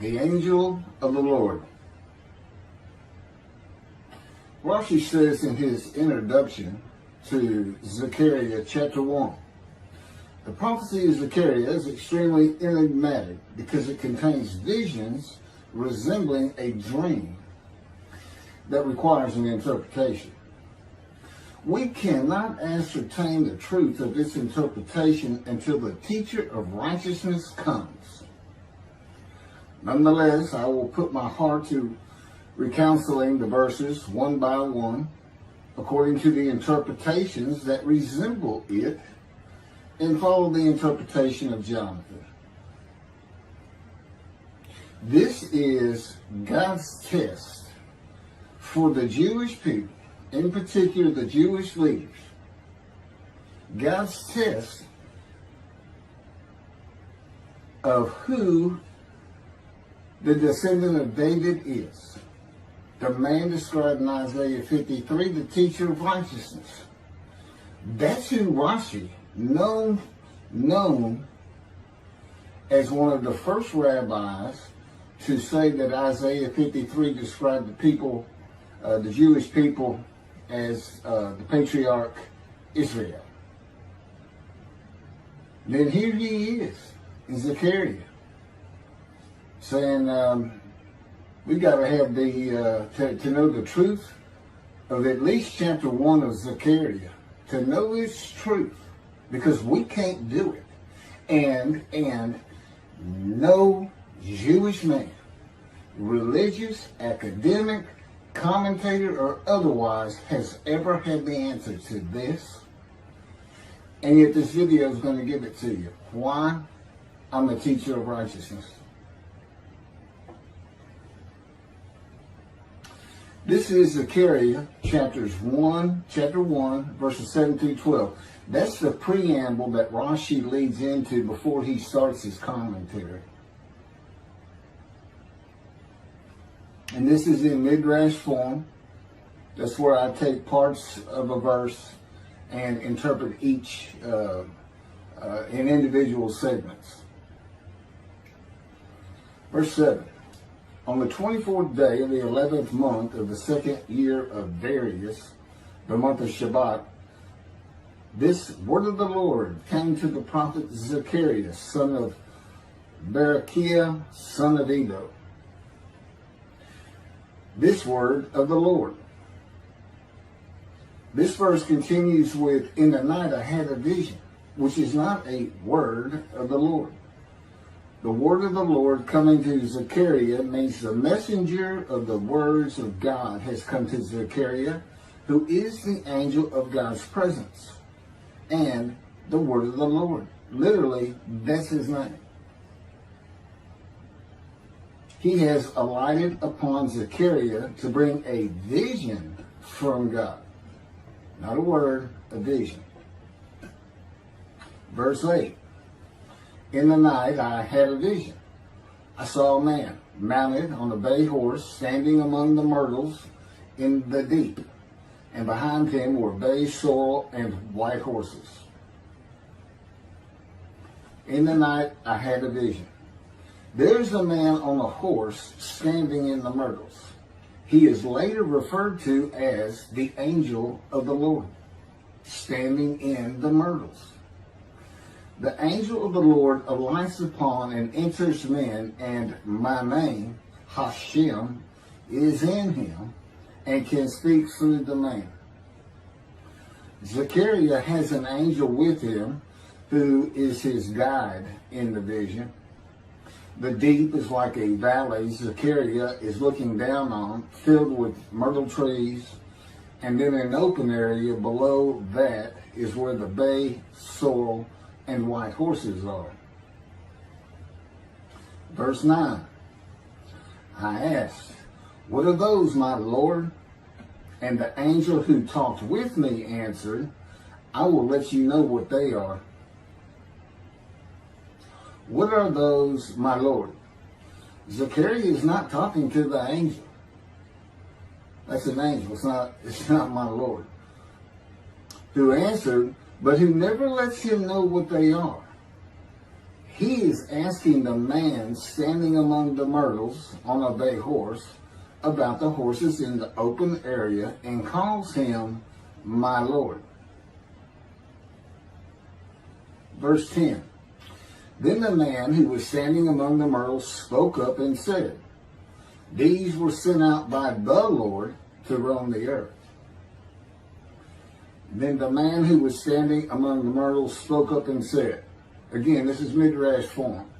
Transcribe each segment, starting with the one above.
The angel of the Lord. Rashi says in his introduction to Zechariah chapter 1, the prophecy of Zechariah is extremely enigmatic because it contains visions resembling a dream that requires an interpretation. We cannot ascertain the truth of this interpretation until the teacher of righteousness comes. Nonetheless, I will put my heart to recounseling the verses one by one, according to the interpretations that resemble it, and follow the interpretation of Jonathan. This is God's test for the Jewish people, in particular the Jewish leaders. God's test of who the descendant of David is. The man described in Isaiah 53, the teacher of righteousness. That's who Rashi, known as one of the first rabbis to say that Isaiah 53 described the people, the Jewish people, as the patriarch Israel. Then here he is in Zechariah saying, we got to have to know the truth of at least chapter 1 of Zechariah, to know its truth, because we can't do it. And no Jewish man, religious, academic, commentator, or otherwise, has ever had the answer to this. And yet this video is going to give it to you. Why? I'm a teacher of righteousness. This is Zechariah chapter 1, verses 7 through 12. That's the preamble that Rashi leads into before he starts his commentary. And this is in midrash form. That's where I take parts of a verse and interpret each in individual segments. Verse 7. On the 24th day of the 11th month of the second year of Darius, the month of Shabbat, this word of the Lord came to the prophet Zechariah, son of Berechiah, son of Edo. This word of the Lord. This verse continues with, in the night I had a vision, which is not a word of the Lord. The word of the Lord coming to Zechariah means the messenger of the words of God has come to Zechariah, who is the angel of God's presence, and the word of the Lord. Literally, that's his name. He has alighted upon Zechariah to bring a vision from God. Not a word, a vision. Verse 8. In the night I had a vision. I saw a man mounted on a bay horse standing among the myrtles in the deep, and behind him were bay, sorrel, and white horses. In the night I had a vision. There's a man on a horse standing in the myrtles. He is later referred to as the angel of the Lord, standing in the myrtles. The angel of the Lord alights upon and enters men, and my name, Hashem, is in him and can speak through the man. Zechariah has an angel with him who is his guide in the vision. The deep is like a valley Zechariah is looking down on, filled with myrtle trees, and then an open area below that is where the bay, sorrel, and white horses are. Verse 9. I asked, what are those, my Lord? And the angel who talked with me answered, I will let you know what they are. What are those, my Lord? Zechariah is not talking to the angel. That's an angel. It's not my Lord. Who answered, but who never lets him know what they are. he is asking the man standing among the myrtles on a bay horse about the horses in the open area and calls him my Lord. Verse 10. Then the man who was standing among the myrtles spoke up and said, these were sent out by the Lord to roam the earth. Then the man who was standing among the myrtles spoke up and said, again, this is midrash form.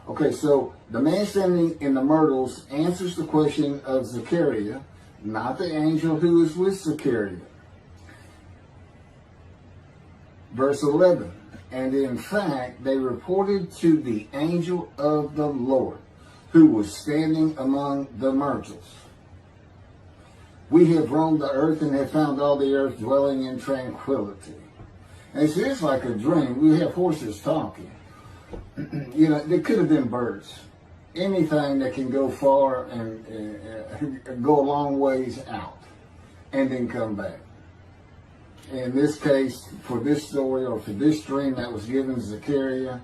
Okay, so the man standing in the myrtles answers the question of Zechariah, not the angel who is with Zechariah. Verse 11, and in fact, they reported to the angel of the Lord, who was standing among the myrtles. We have roamed the earth and have found all the earth dwelling in tranquility. And it's just like a dream. We have horses talking. You know, they could have been birds. Anything that can go far and go a long ways out and then come back. In this case, for this story or for this dream that was given to Zechariah,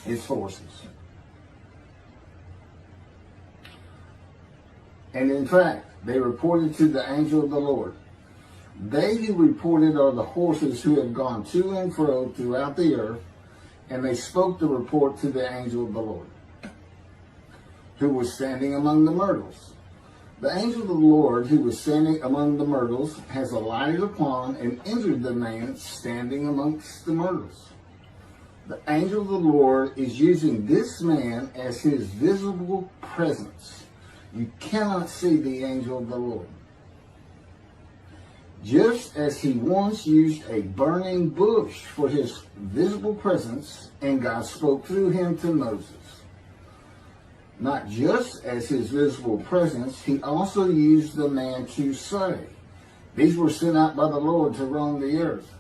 it's horses. And in fact, they reported to the angel of the Lord. They who reported are the horses who have gone to and fro throughout the earth, and they spoke the report to the angel of the Lord, who was standing among the myrtles. The angel of the Lord, who was standing among the myrtles, has alighted upon and entered the man standing amongst the myrtles. The angel of the Lord is using this man as his visible presence. You cannot see the angel of the Lord. Just as he once used a burning bush for his visible presence, and God spoke through him to Moses. Not just as his visible presence, he also used the man to say, these were sent out by the Lord to roam the earth.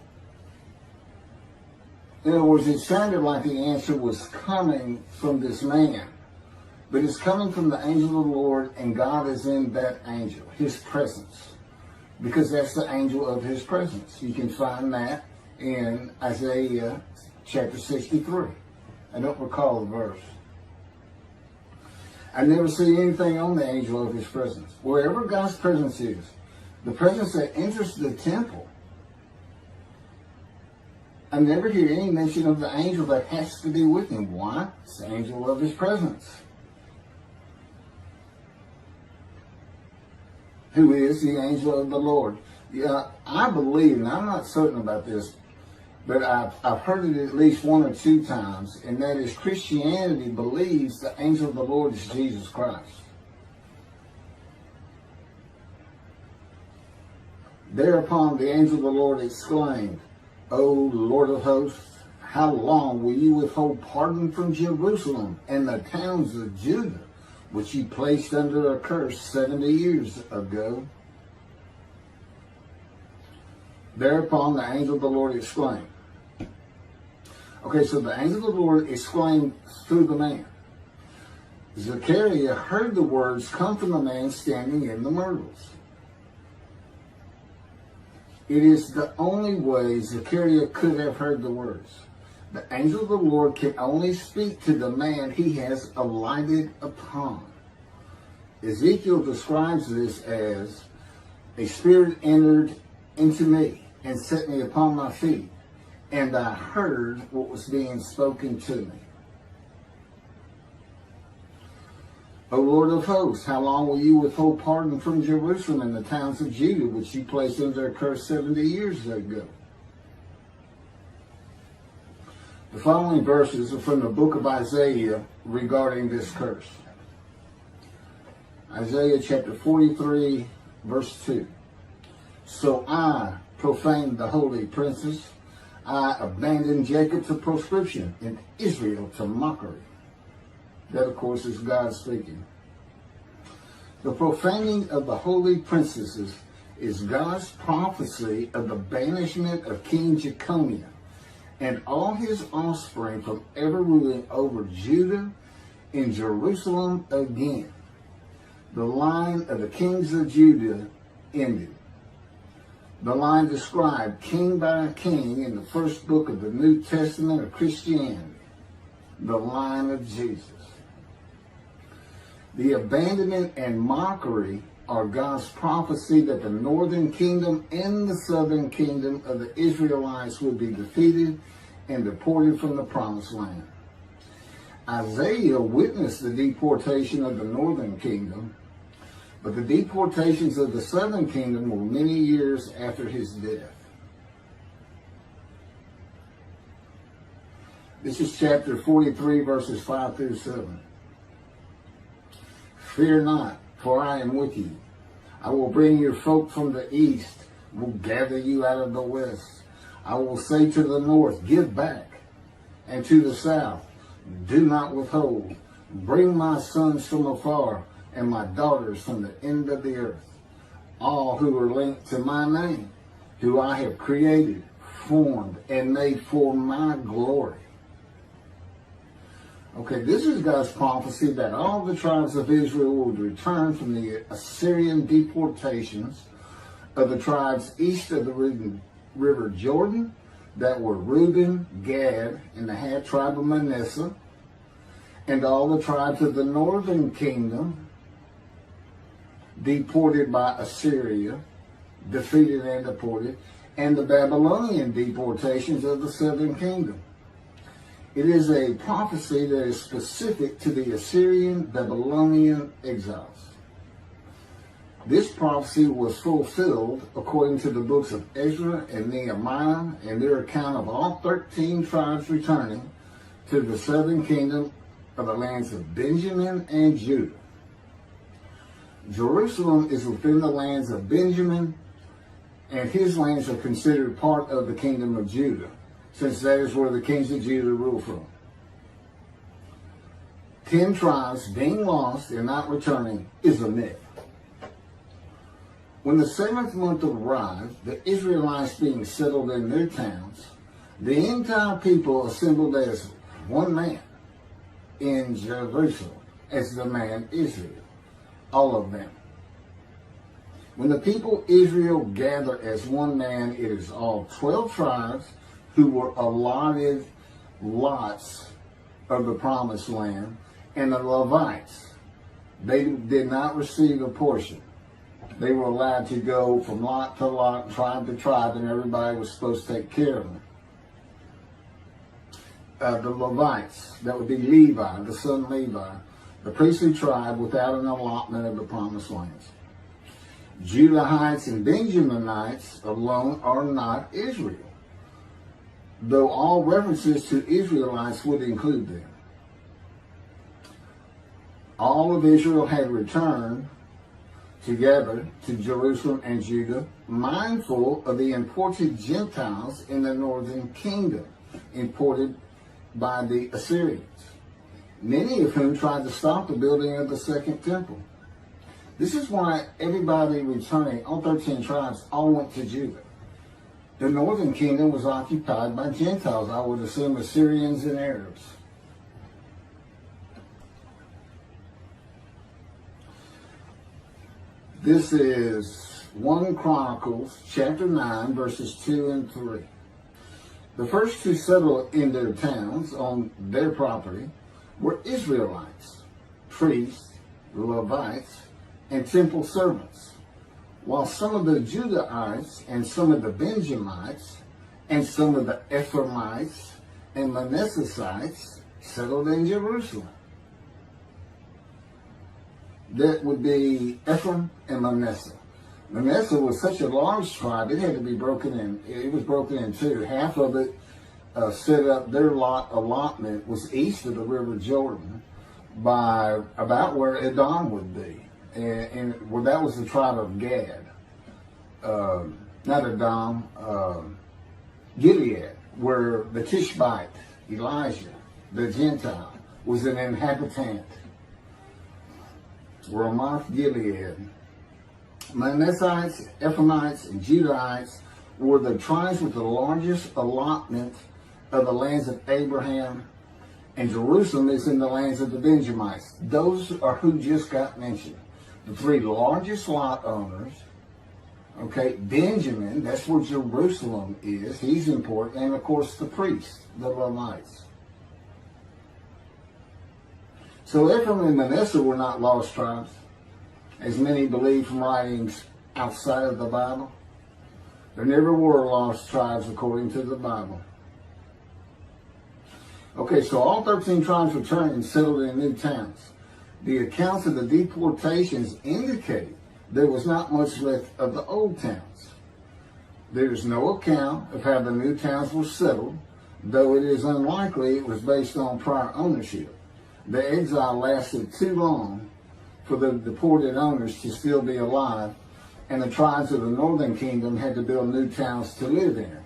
In other words, it sounded like the answer was coming from this man. But it's coming from the angel of the Lord, and God is in that angel, his presence. Because that's the angel of his presence. You can find that in Isaiah chapter 63. I don't recall the verse. I never see anything on the angel of his presence. Wherever God's presence is, the presence that enters the temple, I never hear any mention of the angel that has to be with him. Why? It's the angel of his presence, who is the angel of the Lord. Yeah, I believe, and I'm not certain about this, but I've heard it at least one or two times, and that is Christianity believes the angel of the Lord is Jesus Christ. Thereupon the angel of the Lord exclaimed, O Lord of hosts, how long will you withhold pardon from Jerusalem and the towns of Judah, which you placed under a curse 70 years ago? Thereupon the angel of the Lord exclaimed. Okay, so the angel of the Lord exclaimed through the man. Zechariah heard the words come from the man standing in the myrtles. It is the only way Zechariah could have heard the words. The angel of the Lord can only speak to the man he has alighted upon. Ezekiel describes this as, a spirit entered into me and set me upon my feet, and I heard what was being spoken to me. O Lord of hosts, how long will you withhold pardon from Jerusalem and the towns of Judah, which you placed under a curse 70 years ago? The following verses are from the book of Isaiah regarding this curse. Isaiah chapter 43, verse 2. So I profaned the holy princes. I abandoned Jacob to proscription and Israel to mockery. That, of course, is God speaking. The profaning of the holy princesses is God's prophecy of the banishment of King Jeconiah and all his offspring from ever ruling over Judah and Jerusalem again. The line of the kings of Judah ended. The line described king by king in the first book of the New Testament of Christianity. the line of Jesus. The abandonment and mockery are God's prophecy that the northern kingdom and the southern kingdom of the Israelites would be defeated and deported from the promised land. Isaiah witnessed the deportation of the northern kingdom, but the deportations of the southern kingdom were many years after his death. This is chapter 43, verses 5 through 7. Fear not, for I am with you. I will bring your folk from the east, will gather you out of the west. I will say to the north, give back, and to the south, do not withhold. Bring my sons from afar, and my daughters from the end of the earth. All who are linked to my name, who I have created, formed, and made for my glory. Okay, this is God's prophecy that all the tribes of Israel would return from the Assyrian deportations of the tribes east of the river Jordan that were Reuben, Gad, and the half tribe of Manasseh, and all the tribes of the northern kingdom deported by Assyria, defeated and deported, and the Babylonian deportations of the southern kingdom. It is a prophecy that is specific to the Assyrian Babylonian exiles. This prophecy was fulfilled according to the books of Ezra and Nehemiah and their account of all 13 tribes returning to the southern kingdom of the lands of Benjamin and Judah. Jerusalem is within the lands of Benjamin, and his lands are considered part of the kingdom of Judah, since that is where the kings of Judah rule from. 10 tribes being lost and not returning is a myth. When the 7th month arrived, the Israelites being settled in their towns, the entire people assembled as one man in Jerusalem, as the man Israel, all of them. When the people Israel gather as one man, it is all 12 tribes who were allotted lots of the promised land, and the Levites, they did not receive a portion. They were allowed to go from lot to lot, tribe to tribe, and everybody was supposed to take care of them. The Levites, that would be Levi, the son Levi, the priestly tribe without an allotment of the promised lands. Judahites and Benjaminites alone are not Israel, though all references to Israelites would include them. All of Israel had returned together to Jerusalem and Judah, mindful of the imported Gentiles in the northern kingdom, imported by the Assyrians, many of whom tried to stop the building of the second temple. This is why everybody returning, all 13 tribes, all went to Judah. The northern kingdom was occupied by Gentiles, I would assume Assyrians and Arabs. This is 1 Chronicles chapter 9, verses 2 and 3. The first to settle in their towns on their property were Israelites, priests, Levites, and temple servants, while some of the Judahites and some of the Benjamites and some of the Ephraimites and Manassesites settled in Jerusalem. That would be Ephraim and Manasseh. Manasseh was such a large tribe, it had to be broken in. It was broken in two. Half of it set up, their allotment was east of the river Jordan by about where Edom would be. And well, that was the tribe of Gad. Not Edom, Gilead, where the Tishbite, Elijah, the Gentile, was an inhabitant. Ramoth Gilead. Manassites, Ephraimites, and Judahites were the tribes with the largest allotment of the lands of Abraham, and Jerusalem is in the lands of the Benjamites. Those are who just got mentioned. The three largest lot owners. Okay, Benjamin, that's where Jerusalem is. He's important. And of course the priests, the Levites. So Ephraim and Manasseh were not lost tribes, as many believe from writings outside of the Bible. There never were lost tribes according to the Bible. Okay, so all 13 tribes returned and settled in new towns. The accounts of the deportations indicate there was not much left of the old towns. There is no account of how the new towns were settled, though it is unlikely it was based on prior ownership. The exile lasted too long for the deported owners to still be alive, and the tribes of the northern kingdom had to build new towns to live in.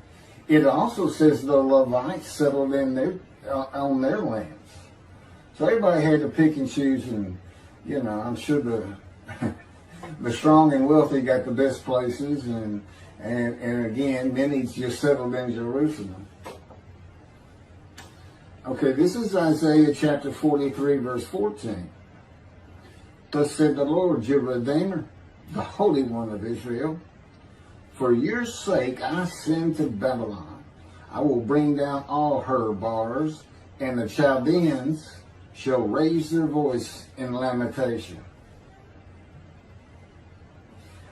It also says the Levites settled in on their lands. So everybody had to pick and choose, and I'm sure the strong and wealthy got the best places, and again, many just settled in Jerusalem. Okay, this is Isaiah chapter 43, verse 14. Thus said the Lord, your Redeemer, the Holy One of Israel, for your sake I send to Babylon. I will bring down all her bars, and the Chaldeans shall raise their voice in lamentation.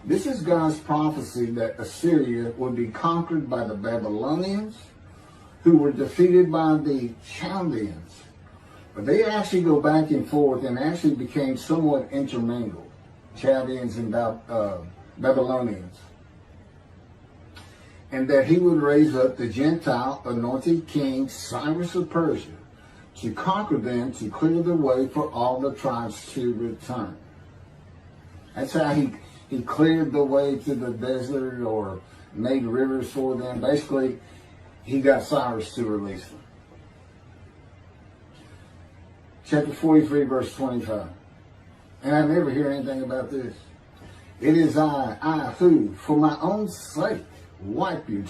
This is God's prophecy that Assyria would be conquered by the Babylonians, who were defeated by the Chaldeans. But they actually go back and forth and actually became somewhat intermingled, Chaldeans and Babylonians. And that he would raise up the Gentile anointed king Cyrus of Persia to conquer them, to clear the way for all the tribes to return. That's how he cleared the way to the desert, or made rivers for them. Basically, he got Cyrus to release them. Chapter 43, verse 25. And I never hear anything about this. It is I who, for my own sake, wipe your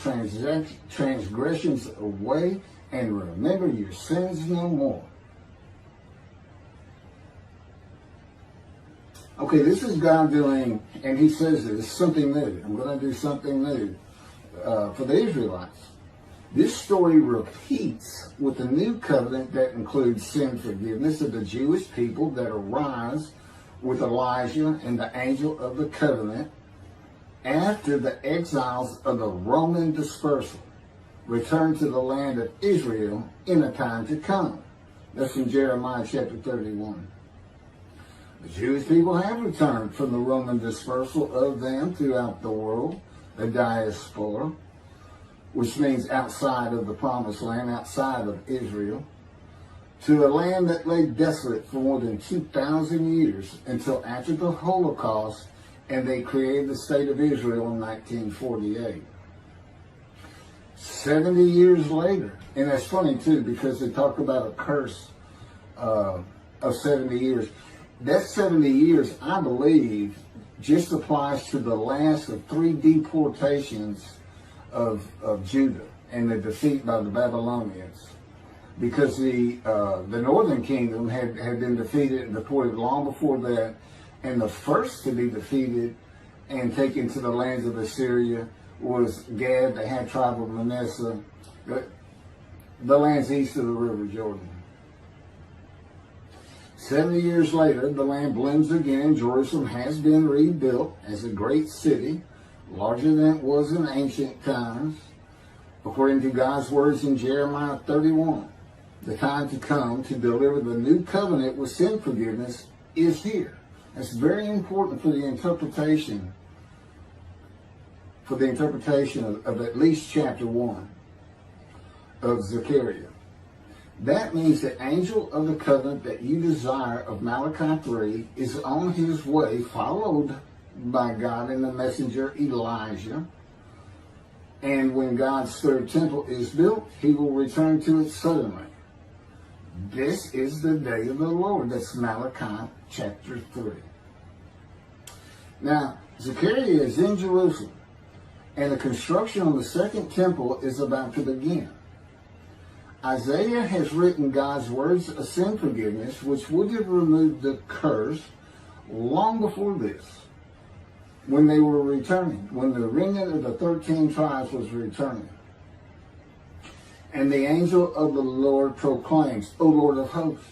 transgressions away and remember your sins no more. Okay, this is God doing, and he says this, something new. I'm going to do something new for the Israelites. This story repeats with the new covenant that includes sin forgiveness of the Jewish people that arise with Elijah and the angel of the covenant after the exiles of the Roman dispersal return to the land of Israel in a time to come. That's from Jeremiah chapter 31. The Jewish people have returned from the Roman dispersal of them throughout the world, the diaspora, which means outside of the promised land, outside of Israel, to a land that lay desolate for more than 2,000 years until after the Holocaust, and they created the state of Israel in 1948. 70 years later, and that's funny too, because they talk about a curse of 70 years. That 70 years, I believe, just applies to the last of 3 deportations of Judah and the defeat by the Babylonians, because the northern kingdom had been defeated and deported long before that, and the first to be defeated and taken to the lands of Assyria was Gad, the half tribe of Manasseh, the lands east of the river Jordan. 70 years later, the land blooms again. Jerusalem has been rebuilt as a great city, larger than it was in ancient times. According to God's words in Jeremiah 31, the time to come to deliver the new covenant with sin forgiveness is here. That's very important for the interpretation of at least chapter 1 of Zechariah. That means the angel of the covenant that you desire of Malachi 3 is on his way, followed by God and the messenger Elijah. And when God's third temple is built, he will return to it suddenly. This is the day of the Lord. That's Malachi chapter 3. Now, Zechariah is in Jerusalem, and the construction of the second temple is about to begin. Isaiah has written God's words of sin forgiveness, which would have removed the curse long before this, when they were returning, when the remnant of the 13 tribes was returning. And the angel of the Lord proclaims, O Lord of hosts,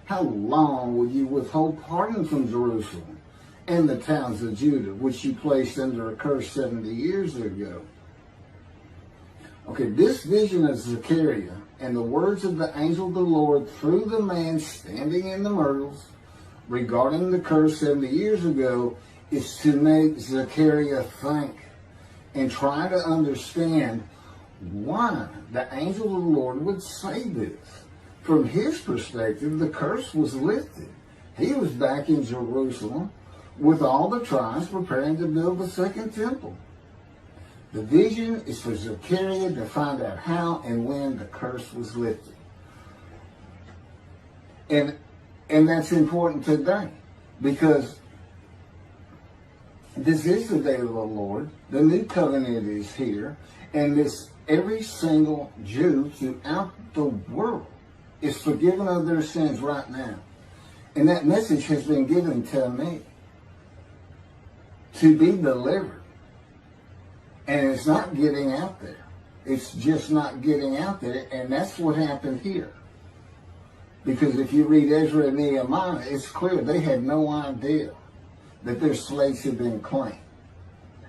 How long will you withhold pardon from Jerusalem and the towns of Judah, which you placed under a curse 70 years ago? Okay, this vision of Zechariah and the words of the angel of the Lord through the man standing in the myrtles regarding the curse 70 years ago is to make Zechariah think and try to understand why the angel of the Lord would say this. From his perspective, the curse was lifted. He was back in Jerusalem with all the tribes preparing to build the second temple. The vision is for Zechariah to find out how and when the curse was lifted. And that's important today, because this is the day of the Lord. The new covenant is here, and every single Jew throughout the world is forgiven of their sins right now. And that message has been given to me to be delivered. And it's not getting out there. It's just not getting out there. And that's what happened here. Because if you read Ezra and Nehemiah, it's clear they had no idea that their slates had been claimed.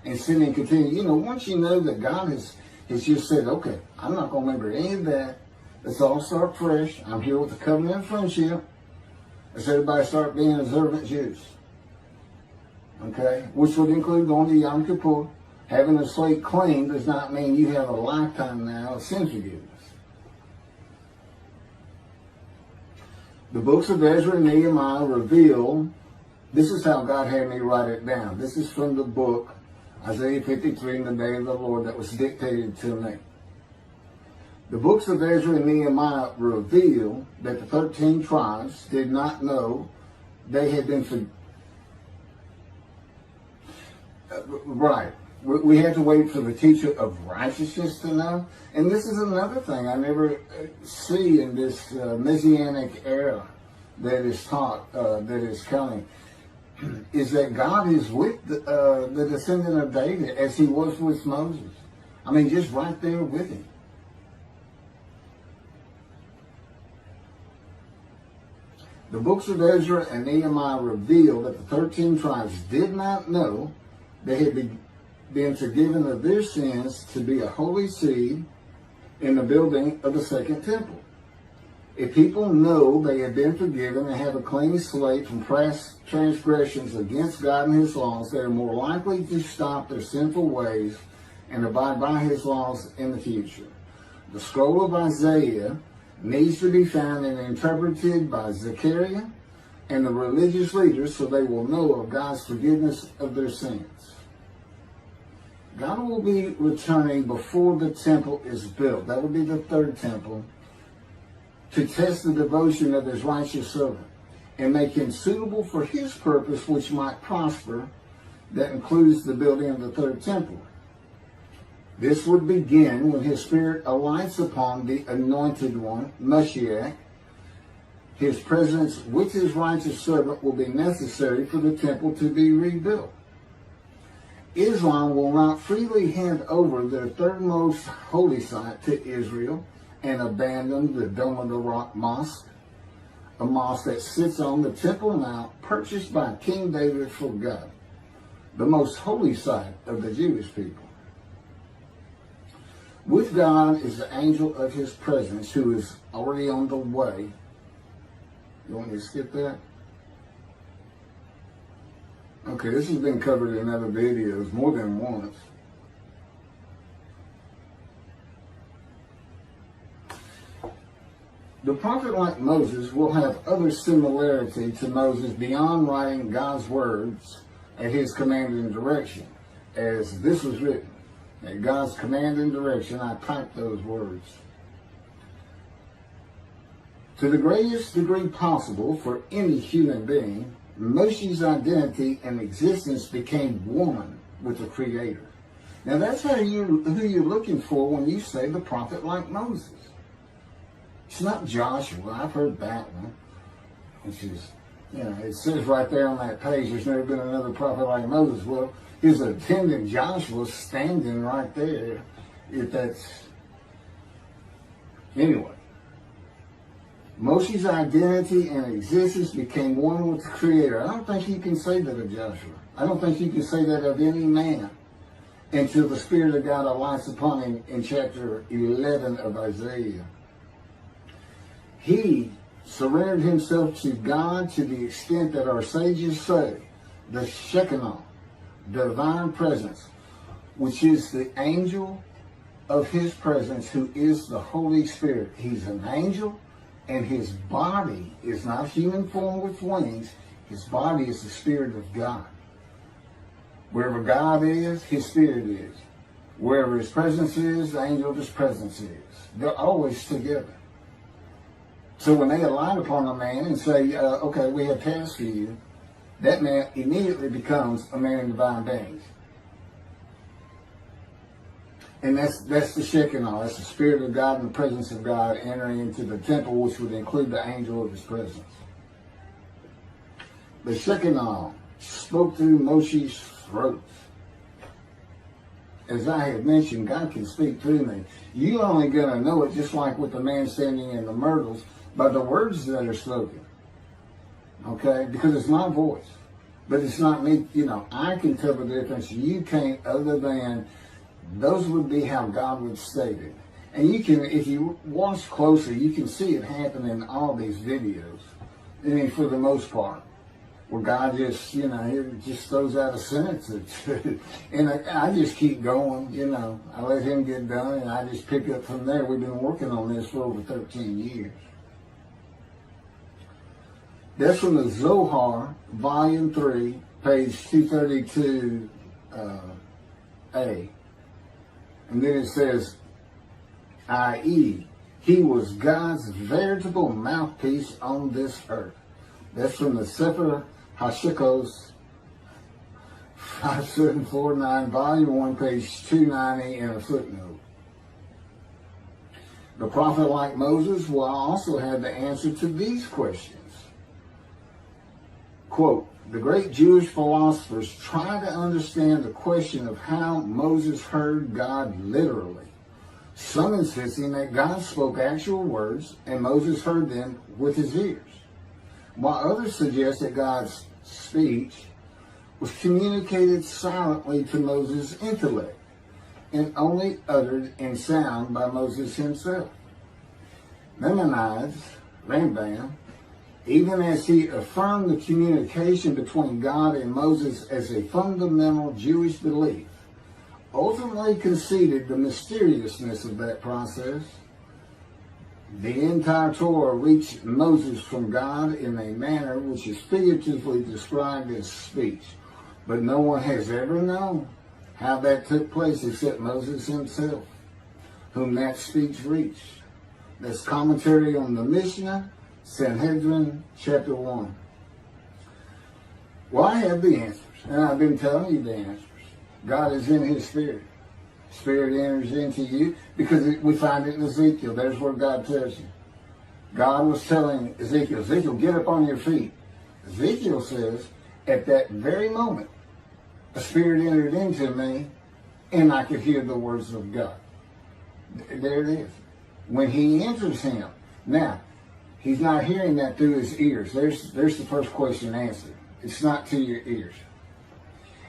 And sin and continue. You know, once you know that God has just said, okay, I'm not going to remember any of that. Let's all start fresh. I'm here with the covenant of friendship. Let's everybody start being observant Jews. Okay? Which would include going to Yom Kippur. Having a slate clean does not mean you have a lifetime now of sin forgiveness. The books of Ezra and Nehemiah reveal, this is how God had me write it down. This is from the book, Isaiah 53, in the day of the Lord, that was dictated to me. The books of Ezra and Nehemiah reveal that the 13 tribes did not know they had been right. We had to wait for the teacher of righteousness to know. And this is another thing I never see in this Messianic era that is taught, that is coming, is that God is with the descendant of David as he was with Moses. I mean, just right there with him. The books of Ezra and Nehemiah reveal that the 13 tribes did not know they had been forgiven of their sins to be a holy seed in the building of the second temple. If people know they have been forgiven and have a clean slate from past transgressions against God and his laws, they are more likely to stop their sinful ways and abide by his laws in the future. The scroll of Isaiah needs to be found and interpreted by Zechariah and the religious leaders so they will know of God's forgiveness of their sins. God will be returning before the temple is built. That will be the third temple, to test the devotion of his righteous servant and make him suitable for his purpose, which might prosper. That includes the building of the third temple. This would begin when his spirit alights upon the anointed one, Moshiach. His presence with his righteous servant will be necessary for the temple to be rebuilt. Islam will not freely hand over their third most holy site to Israel and abandon the Dome of the Rock Mosque, a mosque that sits on the Temple Mount purchased by King David for God, the most holy site of the Jewish people. With God is the angel of his presence who is already on the way. You want me to skip that? Okay, this has been covered in other videos more than once. The prophet like Moses will have other similarity to Moses beyond writing God's words at his command and direction. As this was written, at God's command and direction, I typed those words. To the greatest degree possible for any human being, Moshe's identity and existence became one with the Creator. Now that's who you're looking for when you say the prophet like Moses. It's not Joshua. I've heard that one. Which is, it says right there on that page, there's never been another prophet like Moses. Well, his attendant Joshua standing right there. If that's... Anyway. Moshe's identity and existence became one with the Creator. I don't think you can say that of Joshua. I don't think you can say that of any man until the Spirit of God alights upon him in chapter 11 of Isaiah. He surrendered himself to God to the extent that our sages say the Shekinah, divine presence, which is the angel of his presence, who is the Holy Spirit. He's an angel, and his body is not human form with wings. His body is the Spirit of God. Wherever God is, his Spirit is. Wherever his presence is, the angel of his presence is. They're always together. So when they alight upon a man and say, okay, we have tasks for you, that man immediately becomes a man in divine beings. And that's the Shekinah. That's the Spirit of God and the presence of God entering into the temple, which would include the angel of his presence. The Shekinah spoke through Moshe's throat. As I have mentioned, God can speak through me. You're only going to know it, just like with the man standing in the myrtles, by the words that are spoken. Okay? Because it's my voice. But it's not me. You know, I can tell the difference. You can't, other than those would be how God would state it. And you can, if you watch closer, you can see it happen in all these videos. I mean, for the most part. Where God just, you know, he just throws out a sentence or two. And I just keep going, you know. I let him get done, and I just pick up from there. We've been working on this for over 13 years. That's from the Zohar, Volume 3, page 232A. And then it says, i.e., he was God's veritable mouthpiece on this earth. That's from the Sefer Hashikos 5749, Volume 1, page 290, and a footnote. The prophet, like Moses, will also have the answer to these questions. Quote, the great Jewish philosophers try to understand the question of how Moses heard God literally. Some insisting that God spoke actual words and Moses heard them with his ears, while others suggest that God's speech was communicated silently to Moses' intellect and only uttered in sound by Moses himself. Maimonides, Rambam, even as he affirmed the communication between God and Moses as a fundamental Jewish belief, ultimately conceded the mysteriousness of that process. The entire Torah reached Moses from God in a manner which is figuratively described as speech, but no one has ever known how that took place except Moses himself, whom that speech reached. That's commentary on the Mishnah, Sanhedrin, chapter 1. Well, I have the answers, and I've been telling you the answers. God is in his Spirit. Spirit enters into you, because we find it in Ezekiel. There's where God tells you. God was telling Ezekiel, Ezekiel, get up on your feet. Ezekiel says, at that very moment, a spirit entered into me, and I could hear the words of God. There it is. When he enters him. Now, he's not hearing that through his ears. There's the first question answered. It's not to your ears.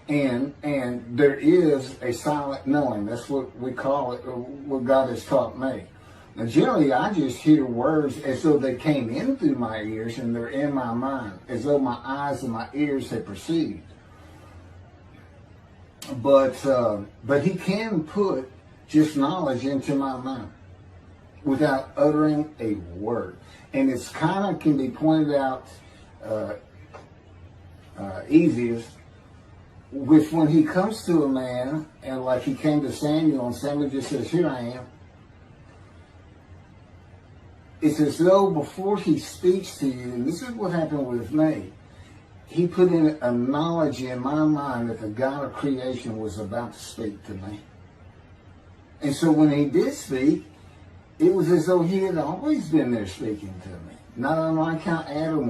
And there is a silent knowing. That's what we call it, what God has taught me. Now, generally, I just hear words as though they came in through my ears and they're in my mind, as though my eyes and my ears have perceived. But he can put just knowledge into my mind without uttering a word. And it's kind of can be pointed out easiest with when he comes to a man, and like he came to Samuel, and Samuel just says, here I am. It's as though before he speaks to you, and this is what happened with me, he put in a knowledge in my mind that the God of creation was about to speak to me. And so when he did speak, it was as though he had always been there speaking to me. Not unlike how Adam